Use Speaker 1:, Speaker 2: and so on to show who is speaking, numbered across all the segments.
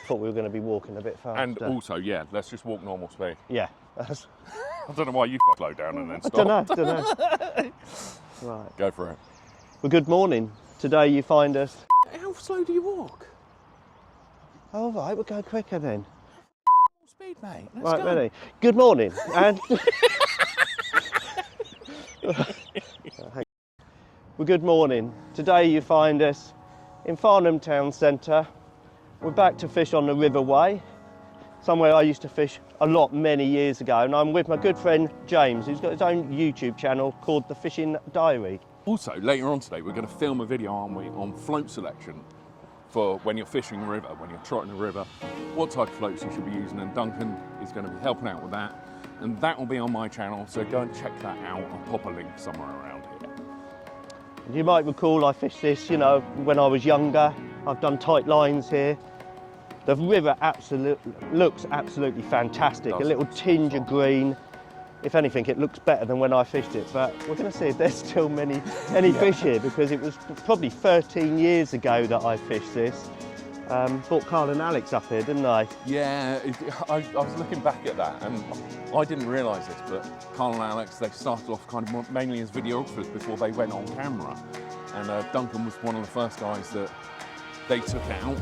Speaker 1: Thought we were going to be walking a bit faster.
Speaker 2: And also, yeah, let's just walk normal speed.
Speaker 1: Yeah.
Speaker 2: I don't know why you slow down and then
Speaker 1: I
Speaker 2: stop.
Speaker 1: don't know. Right.
Speaker 2: Go for it.
Speaker 1: Well, good morning. Today you find us...
Speaker 2: How slow do you walk?
Speaker 1: All right, we'll go quicker then.
Speaker 2: Speed, mate. Let's
Speaker 1: Right,
Speaker 2: go.
Speaker 1: ready? Good morning. And... Well, good morning. Today you find us in Farnham town centre. We're back to fish on the River Wey, somewhere I used to fish a lot many years ago, and I'm with my good friend James, who's got his own YouTube channel called The Fishing Diary.
Speaker 2: Also, later on today, we're going to film a video, aren't we, on float selection for when you're fishing a river, when you're trotting a river, what type of floats you should be using, and Duncan is going to be helping out with that, and that will be on my channel, so go and check that out. I'll pop a link somewhere around here.
Speaker 1: You might recall I fished this, you know, when I was younger. I've done tight lines here. The river looks absolutely fantastic. A little tinge of green. If anything, it looks better than when I fished it, but we're going to see if there's still any fish here, because it was probably 13 years ago that I fished this. Brought Carl and Alex up here, didn't I?
Speaker 2: Yeah, I was looking back at that, and I didn't realise this, but Carl and Alex, they started off kind of mainly as videographers before they went on camera, and Duncan was one of the first guys that they took out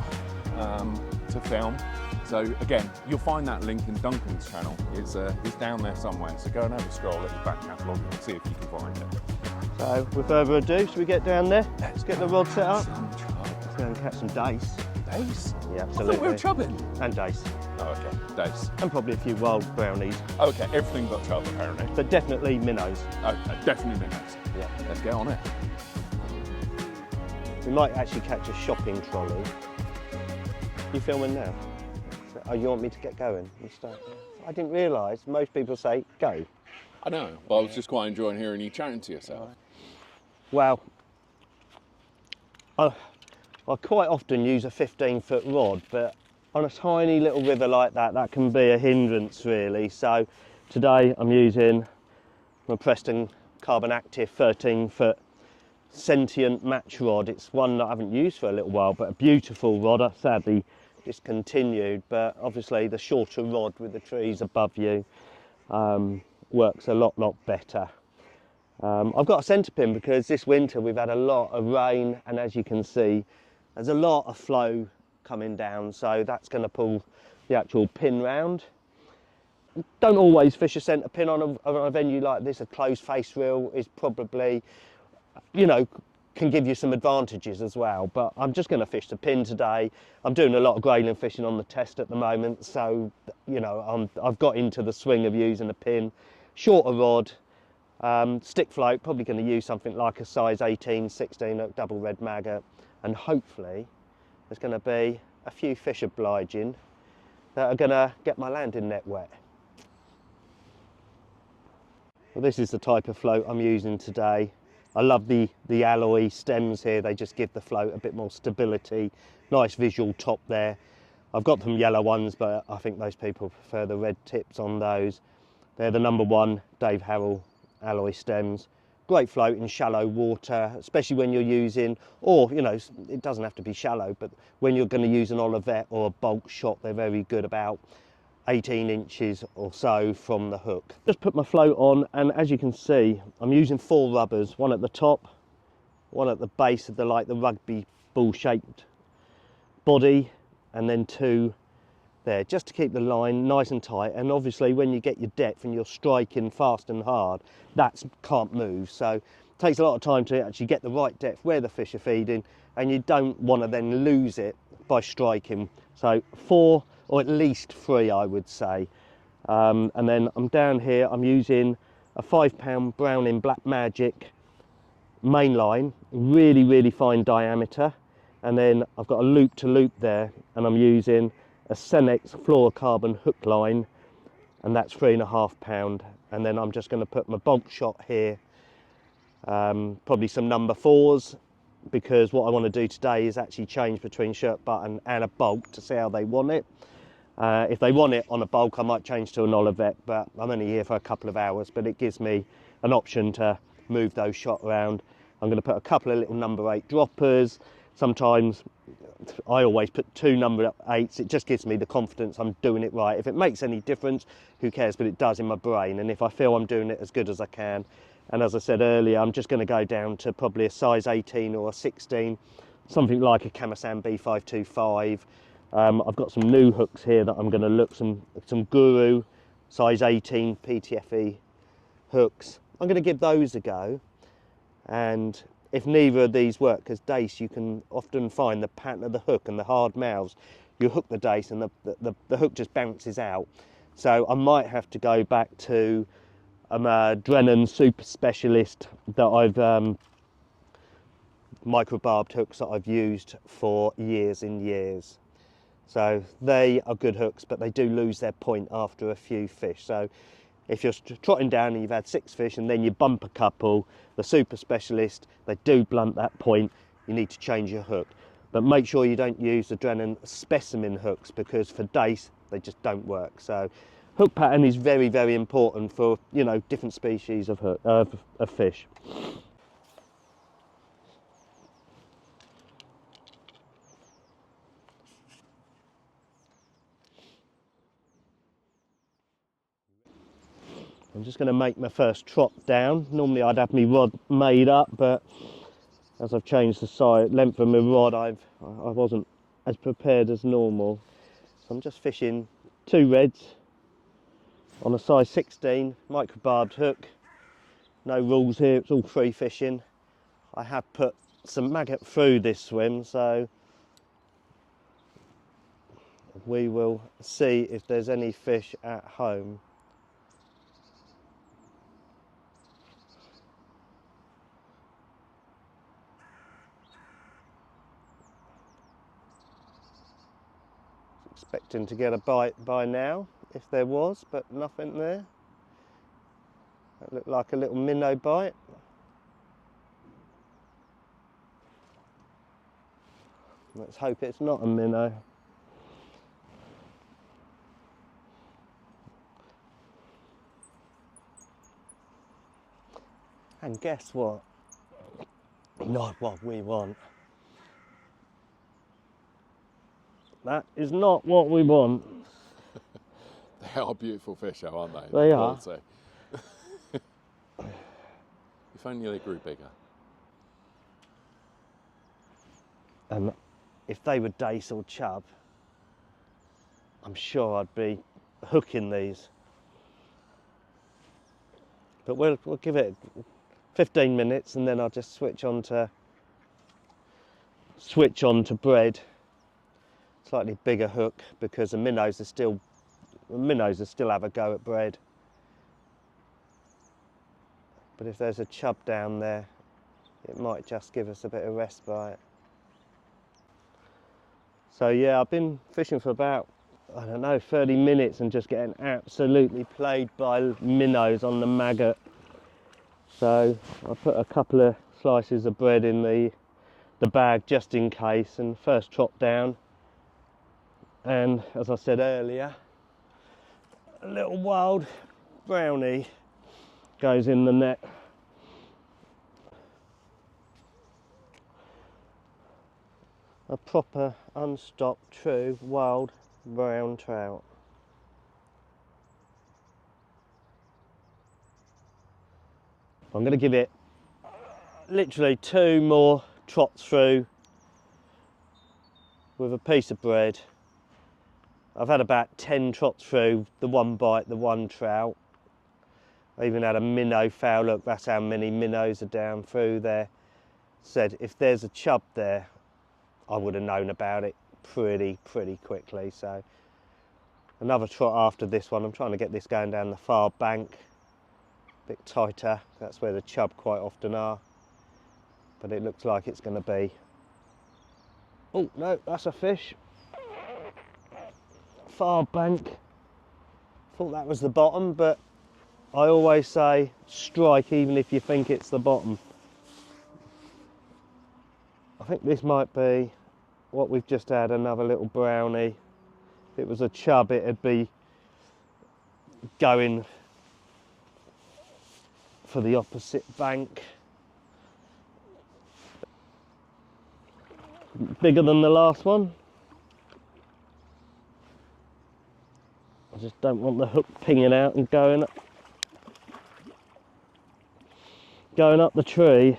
Speaker 2: to film. So again, you'll find that link in Duncan's channel. It's down there somewhere, so go and have a stroll at the back catalogue and see if you can find it.
Speaker 1: So with further ado, should we get down there?
Speaker 2: Let's
Speaker 1: get the rod set up.
Speaker 2: Some chub.
Speaker 1: Let's go and catch some dace.
Speaker 2: Dace?
Speaker 1: Yeah,
Speaker 2: I
Speaker 1: absolutely.
Speaker 2: thought we were chubbing.
Speaker 1: And dace.
Speaker 2: Oh, okay, dace.
Speaker 1: And probably a few wild brownies.
Speaker 2: Okay, everything but chub apparently.
Speaker 1: But definitely minnows.
Speaker 2: Okay, definitely minnows.
Speaker 1: Yeah.
Speaker 2: Let's get on it.
Speaker 1: We might actually catch a shopping trolley. You filming now? Oh, you want me to get going and start? I didn't realise most people say go.
Speaker 2: I know, but I was just quite enjoying hearing you chatting to yourself.
Speaker 1: Well, I quite often use a 15-foot rod, but on a tiny little river like that, that can be a hindrance really. So today I'm using my Preston Carbon Active 13-foot sentient match rod. It's one that I haven't used for a little while, but a beautiful rod. I sadly discontinued, but obviously the shorter rod with the trees above you works a lot better. I've got a centre pin because this winter we've had a lot of rain, and as you can see there's a lot of flow coming down, so that's going to pull the actual pin round. Don't always fish a centre pin on a venue like this. A closed face reel is probably, you know, can give you some advantages as well, but I'm just going to fish the pin today. I'm doing a lot of grayling fishing on the test at the moment, so you know I've got into the swing of using a pin. Shorter rod, stick float, probably going to use something like a size 18, 16 double red maggot, and hopefully there's going to be a few fish obliging that are going to get my landing net wet. Well, this is the type of float I'm using today. I love the alloy stems here. They just give the float a bit more stability. Nice visual top there. I've got some yellow ones, but I think most people prefer the red tips on those. They're the #1 Dave Harrell alloy stems. Great float in shallow water, especially when you're using, or you know, it doesn't have to be shallow, but when you're going to use an Olivet or a bulk shot, they're very good, about 18 inches or so from the hook. Just put my float on, and as you can see, I'm using 4 rubbers, one at the top, one at the base of the the rugby ball shaped body, and then 2 there, just to keep the line nice and tight. And obviously when you get your depth and you're striking fast and hard, that can't move, so it takes a lot of time to actually get the right depth where the fish are feeding, and you don't want to then lose it by striking. So 4 or at least 3, I would say. And then I'm down here, I'm using a 5-pound Browning Black Magic main line, really fine diameter, and then I've got a loop to loop there, and I'm using a Cenex fluorocarbon hook line, and that's 3.5 pound. And then I'm just going to put my bulk shot here, probably some #4s, because what I want to do today is actually change between shirt button and a bulk to see how they want it. If they want it on a bulk, I might change to an Olivet, but I'm only here for a couple of hours, but it gives me an option to move those shot around. I'm going to put a couple of little #8 droppers. Sometimes I always put 2 number 8s. It just gives me the confidence I'm doing it right. If it makes any difference, who cares, but it does in my brain. And if I feel I'm doing it as good as I can, and as I said earlier, I'm just going to go down to probably a size 18 or a 16, something like a Kamasan B525. I've got some new hooks here that I'm going to look, some Guru size 18 PTFE hooks. I'm going to give those a go, and if neither of these work, because Dace, you can often find the pattern of the hook and the hard mouths. You hook the Dace and the hook just bounces out. So I might have to go back to a Drennan Super Specialist that I've micro-barbed hooks that I've used for years and years. So they are good hooks, but they do lose their point after a few fish. So if you're trotting down and you've had 6 fish and then you bump a couple, the Super Specialist, they do blunt that point. You need to change your hook. But make sure you don't use the Drennan specimen hooks, because for Dace, they just don't work. So hook pattern is very, very important for, you know, different species of fish. I'm just going to make my first trot down. Normally I'd have my rod made up, but as I've changed the size, length of my rod, I wasn't as prepared as normal. So I'm just fishing 2 reds on a size 16 micro-barbed hook. No rules here, it's all free fishing. I have put some maggot through this swim, so we will see if there's any fish at home. Expecting to get a bite by now, if there was, but nothing there. That looked like a little minnow bite. Let's hope it's not a minnow. And guess what? Not what we want. That is not what we want.
Speaker 2: They are beautiful fish, though, aren't they?
Speaker 1: They are.
Speaker 2: If only they grew bigger.
Speaker 1: And if they were Dace or Chub, I'm sure I'd be hooking these. But we'll give it 15 minutes and then I'll just switch on to bread. Slightly bigger hook, because the minnows still have a go at bread. But if there's a chub down there, it might just give us a bit of respite. So yeah, I've been fishing for about, I don't know, 30 minutes and just getting absolutely played by minnows on the maggot. So I put a couple of slices of bread in the bag just in case, and first trot down. And as I said earlier, a little wild brownie goes in the net. A proper unstopped true wild brown trout. I'm going to give it literally 2 more trots through with a piece of bread. I've had about 10 trots through, the 1 bite, the 1 trout. I even had a minnow foul. Look, that's how many minnows are down through there. Said if there's a chub there, I would have known about it pretty quickly. So another trot after this one. I'm trying to get this going down the far bank, a bit tighter. That's where the chub quite often are. But it looks like it's going to be. Oh no, that's a fish. Far bank. Thought that was the bottom, but I always say strike even if you think it's the bottom. I think this might be what we've just had, another little brownie. If it was a chub, it'd be going for the opposite bank. bigger than the last one. I just don't want the hook pinging out and going up the tree.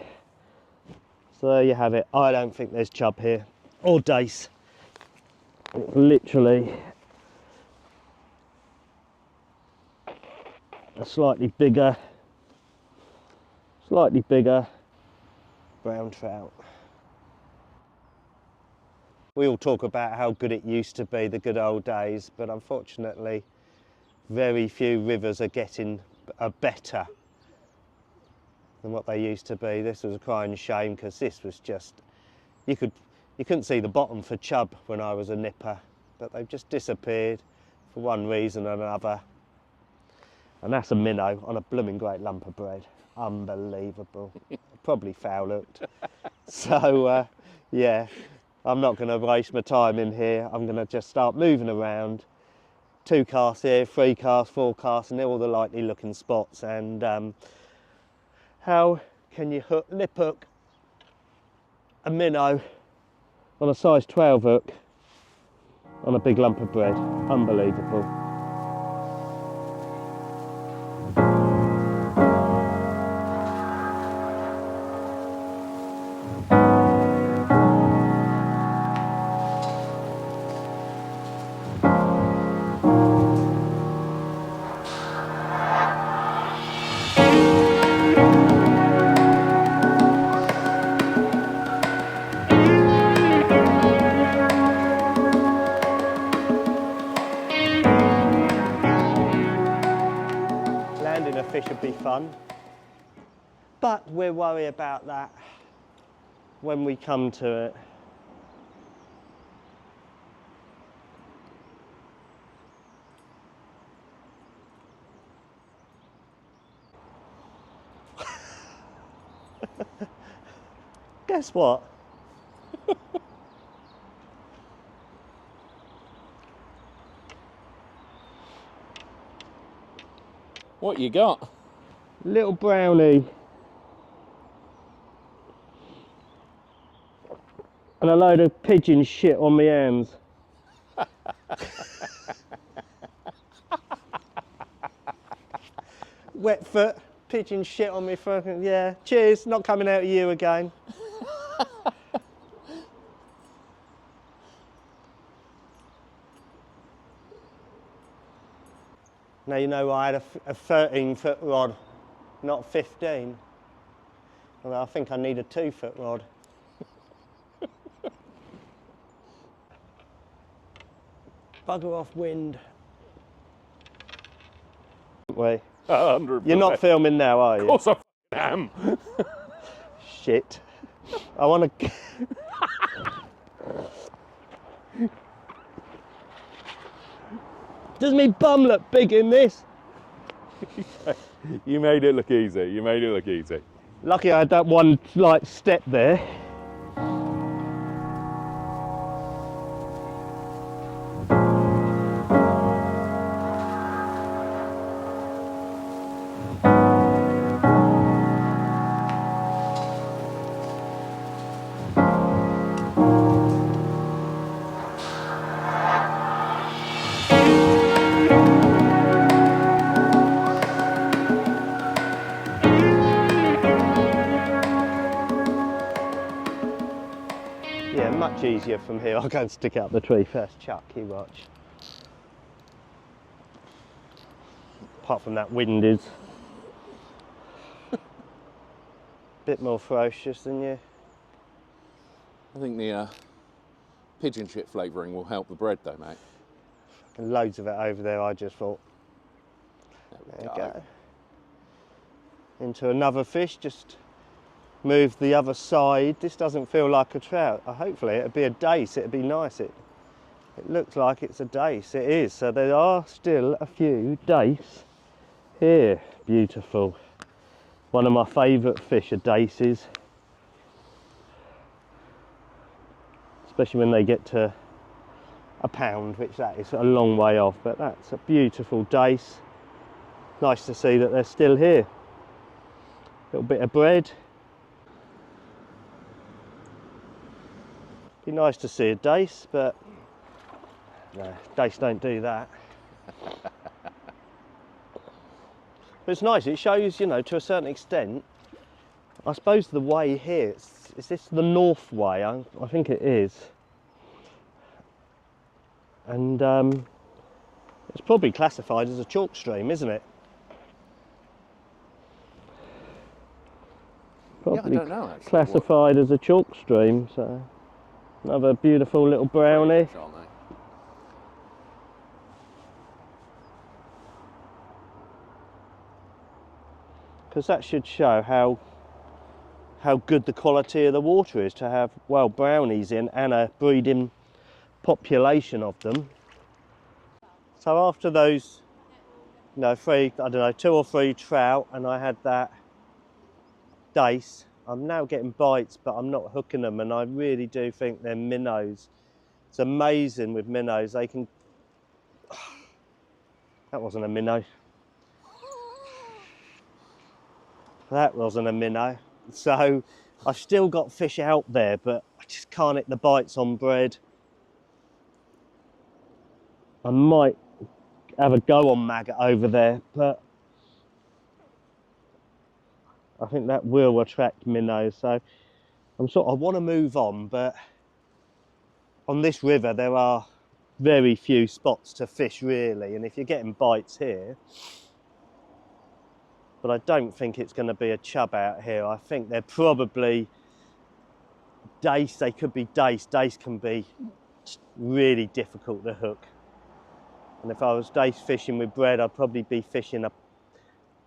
Speaker 1: So there you have it. I don't think there's chub here or dace. It's literally a slightly bigger brown trout. We all talk about how good it used to be, the good old days, but unfortunately very few rivers are better than what they used to be. This was a crying shame, because this was just, you couldn't see the bottom for chub when I was a nipper, but they've just disappeared for one reason or another. And that's a minnow on a blooming great lump of bread. Unbelievable. Probably foul hooked. So yeah, I'm not going to waste my time in here. I'm going to just start moving around. 2 casts here, 3 casts, 4 casts, and they're all the likely looking spots. And how can you lip hook a minnow on a size 12 hook on a big lump of bread? Unbelievable. Landing a fish would be fun, but we'll worry about that when we come to it. Guess what?
Speaker 2: What you got?
Speaker 1: Little brownie. And a load of pigeon shit on my hands. Wet foot, pigeon shit on me fucking, yeah. Cheers, not coming out of you again. Now you know I had a 13-foot rod, not 15. Well, I think I need a 2-foot rod. Bugger off wind. Wait.
Speaker 2: 100%.
Speaker 1: You're not filming now, are you?
Speaker 2: Of course I am.
Speaker 1: Shit. I want to... Does me bum look big in this?
Speaker 2: You made it look easy. You made it look easy.
Speaker 1: Lucky I had that one slight step there. Yeah, much easier from here. I'll go and stick out the tree first. Chuck, you watch. Apart from that wind is a bit more ferocious than you.
Speaker 2: I think the pigeon shit flavouring will help the bread though, mate.
Speaker 1: And loads of it over there, I just thought.
Speaker 2: There
Speaker 1: we go. Into another fish, just move the other side. This doesn't feel like a trout. Hopefully it'd be a dace, it'd be nice. It looks like it's a dace, it is. So there are still a few dace here. Beautiful. One of my favourite fish are daces. Especially when they get to a pound, which that is a long way off, but that's a beautiful dace. Nice to see that they're still here. Little bit of bread. Be nice to see a dace, but no, dace don't do that. But it's nice, it shows, you know, to a certain extent, I suppose the way here, is this the North Wey? I think it is. And it's probably classified as a chalk stream, isn't it? Probably
Speaker 2: yeah, I don't know actually.
Speaker 1: classified as a chalk stream, so another beautiful little brownie.
Speaker 2: Fish, aren't they?
Speaker 1: Because that should show how good the quality of the water is to have, well, brownies in and a breeding population of them. So after those, you know, 2 or 3 trout, and I had that dace, I'm now getting bites, but I'm not hooking them, and I really do think they're minnows. It's amazing with minnows, they can... That wasn't a minnow. That wasn't a minnow. So I've still got fish out there, but I just can't hit the bites on bread. I might have a go on maggot over there, but I think that will attract minnows. So I want to move on, but on this river there are very few spots to fish really, and if you're getting bites here, but I don't think it's going to be a chub out here. I think they're probably dace. They could be dace. Dace can be really difficult to hook. And if I was dace fishing with bread, I'd probably be fishing a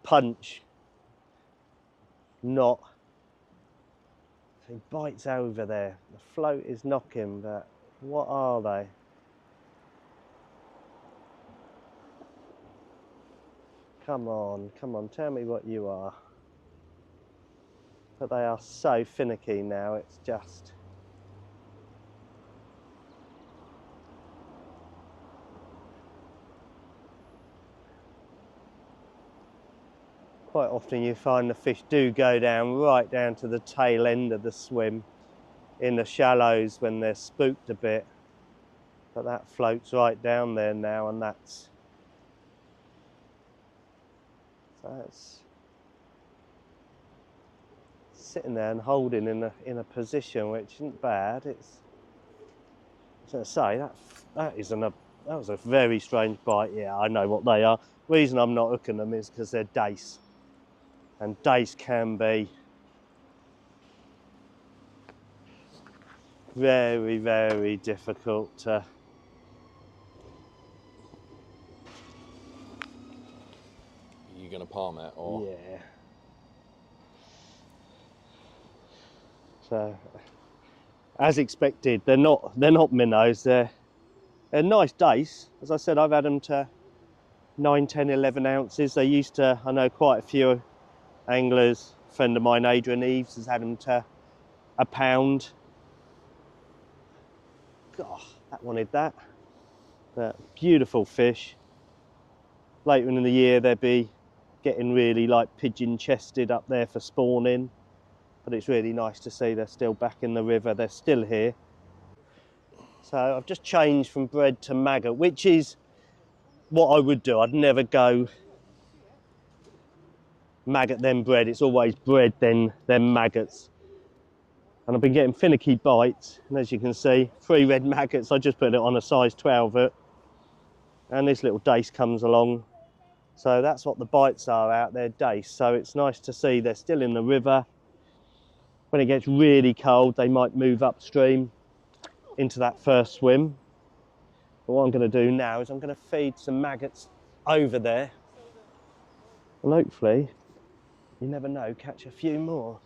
Speaker 1: punch, not... See, bites over there. The float is knocking, but what are they? Come on, tell me what you are. But they are so finicky now, it's just... Quite often you find the fish do go down right down to the tail end of the swim in the shallows when they're spooked a bit. But that floats right down there now, and that's... So it's sitting there and holding in a position which isn't bad. It's, as I say, that was a very strange bite. Yeah, I know what they are. The reason I'm not hooking them is because they're dace, and dace can be very, very difficult to...
Speaker 2: Are you going to palm it, or?
Speaker 1: Yeah. So, as expected, they're not minnows. They're nice dace. As I said, I've had them to 9, 10, 11 ounces. They used to, I know quite a few anglers. A friend of mine, Adrian Eves, has had them to a pound. God, that wanted that. But beautiful fish. Later in the year, they'd be getting really like pigeon chested up there for spawning, but it's really nice to see they're still back in the river. They're still here. So I've just changed from bread to maggot, which is what I would do. I'd never go maggot then bread. It's always bread then maggots. And I've been getting finicky bites, and as you can see, 3 red maggots. I just put it on a size 12 hook, and this little dace comes along. So that's what the bites are out there, dace. So it's nice to see they're still in the river. When it gets really cold, they might move upstream into that first swim. But what I'm going to do now is I'm going to feed some maggots over there. And hopefully, you never know, catch a few more.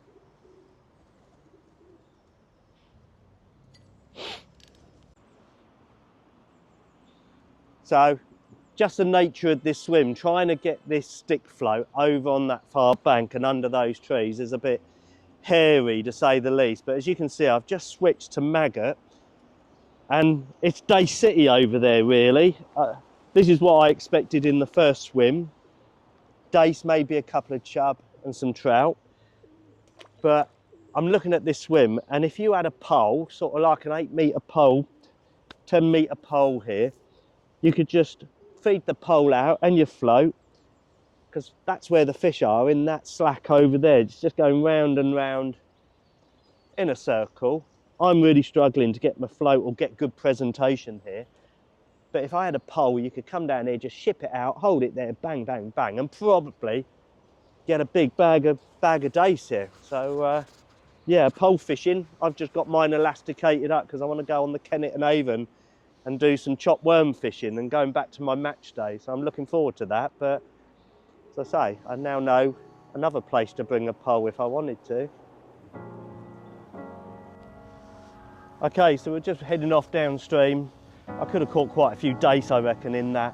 Speaker 1: So, just the nature of this swim, trying to get this stick float over on that far bank and under those trees is a bit hairy, to say the least. But as you can see, I've just switched to maggot, and it's Dace City over there really. This is what I expected in the first swim. Dace, maybe a couple of chub and some trout, but I'm looking at this swim, and if you had a pole, sort of like an 8-metre pole, 10-metre pole here, you could just feed the pole out and you float, because that's where the fish are, in that slack over there. It's just going round and round in a circle. I'm really struggling to get my float or get good presentation here. But if I had a pole, you could come down here, just ship it out, hold it there, bang, bang, bang, and probably get a big bag of dace here. So yeah, pole fishing. I've just got mine elasticated up because I want to go on the Kennet and Avon and do some chop worm fishing and going back to my match day. So I'm looking forward to that. But as I say, I now know another place to bring a pole if I wanted to. Okay, so we're just heading off downstream. I could have caught quite a few dace, I reckon, in that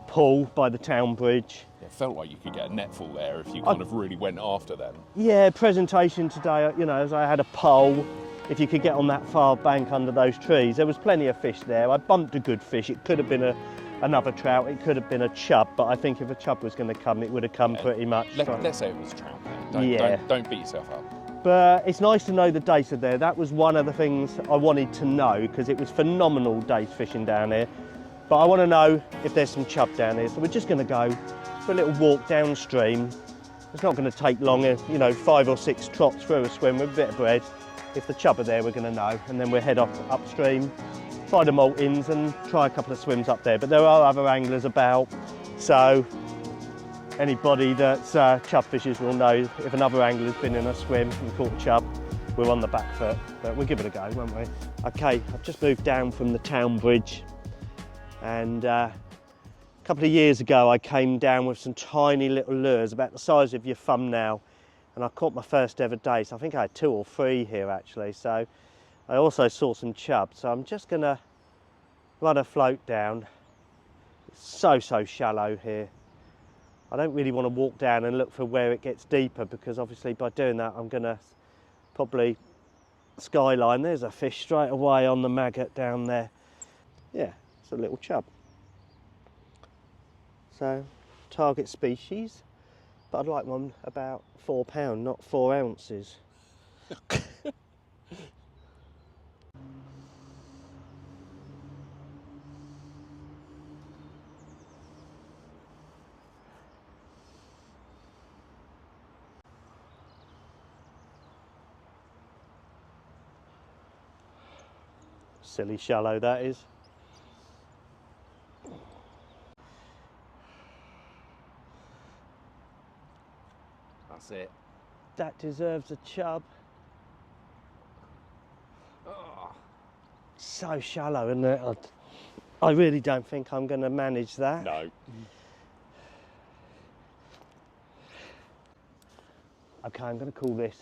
Speaker 1: pool by the town bridge.
Speaker 2: It felt like you could get a netful there if you kind of really went after them.
Speaker 1: Yeah, presentation today, you know, as I had a pole, if you could get on that far bank under those trees, there was plenty of fish there. I bumped a good fish. It could have been another trout, it could have been a chub, but I think if a chub was going to come, it would have come pretty much.
Speaker 2: Let's say it was trout there. Don't beat yourself up.
Speaker 1: But it's nice to know the dace are there. That was one of the things I wanted to know, because it was phenomenal dace fishing down here. But I want to know if there's some chub down here. So we're just going to go for a little walk downstream. It's not going to take long, you know, 5 or 6 trots through a swim with a bit of bread. If the chub are there, we're going to know. And then we'll head off upstream, find the maltings and try a couple of swims up there. But there are other anglers about, so anybody that's chub fishers will know if another angler's been in a swim and caught chub, we're on the back foot. But we'll give it a go, won't we? Okay, I've just moved down from the town bridge, and a couple of years ago I came down with some tiny little lures about the size of your thumbnail, and I caught my first ever dace. I think I had 2 or 3 here actually, so I also saw some chub. So I'm just gonna run a float down. It's so shallow here. I don't really want to walk down and look for where it gets deeper, because obviously by doing that I'm gonna probably skyline. There's a fish straight away on the maggot down there. Yeah, it's a little chub. So target species, but I'd like one about £4, not 4 ounces. Silly shallow that is.
Speaker 2: That's it.
Speaker 1: That deserves a chub.
Speaker 2: Oh.
Speaker 1: So shallow, isn't it? I really don't think I'm going to manage that.
Speaker 2: No.
Speaker 1: Okay, I'm going to call this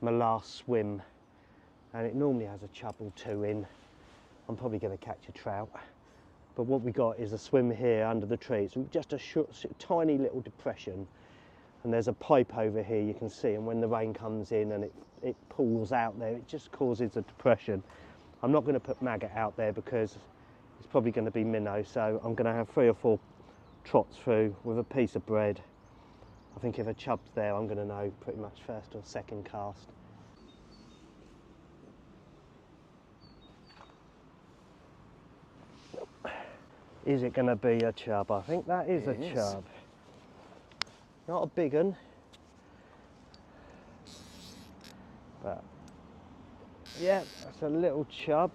Speaker 1: my last swim, and it normally has a chub or 2 in. I'm probably going to catch a trout, but what we got is a swim here under the trees, just a short, tiny little depression, and there's a pipe over here you can see, and when the rain comes in and it pools out there, it just causes a depression. I'm not going to put maggot out there because it's probably going to be minnow, so I'm going to have 3 or 4 trots through with a piece of bread. I think if a chub's there, I'm going to know pretty much first or second cast. Is it going to be a chub? I think that is a chub. Not a big one, but yeah, that's a little chub.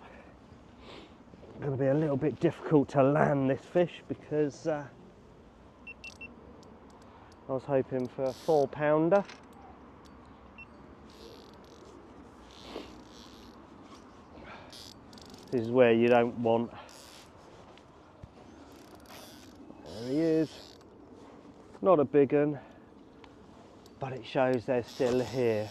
Speaker 1: It's going to be a little bit difficult to land this fish because I was hoping for a 4-pounder. This is where you don't want. There he is. Not a big one, but it shows they're still here.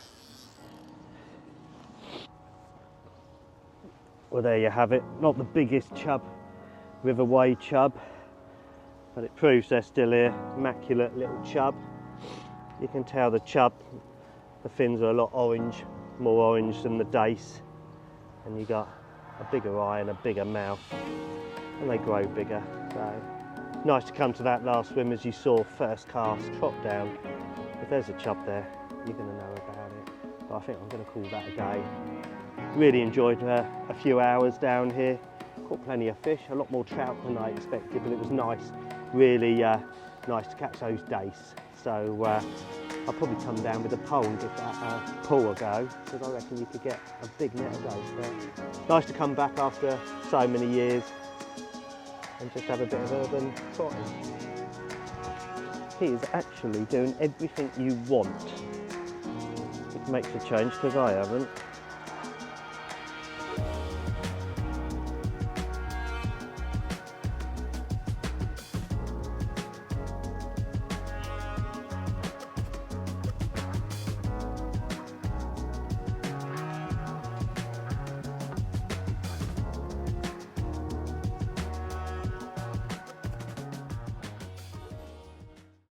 Speaker 1: Well, there you have it. Not the biggest chub, River Wey chub, but it proves they're still here. Immaculate little chub. You can tell the chub, the fins are a lot orange, more orange than the dace, and you got a bigger eye and a bigger mouth, and they grow bigger. So nice to come to that last swim, as you saw, first cast, trot down. If there's a chub there, you're going to know about it. So I think I'm going to call that a day. Really enjoyed a few hours down here. Caught plenty of fish, a lot more trout than I expected, but it was nice, really nice to catch those dace. So I'll probably come down with a pole and give that a pull a go, because I reckon you could get a big net of dace there. Nice to come back after so many years and just have a bit of urban trotting. He is actually doing everything you want. It makes a change because I haven't.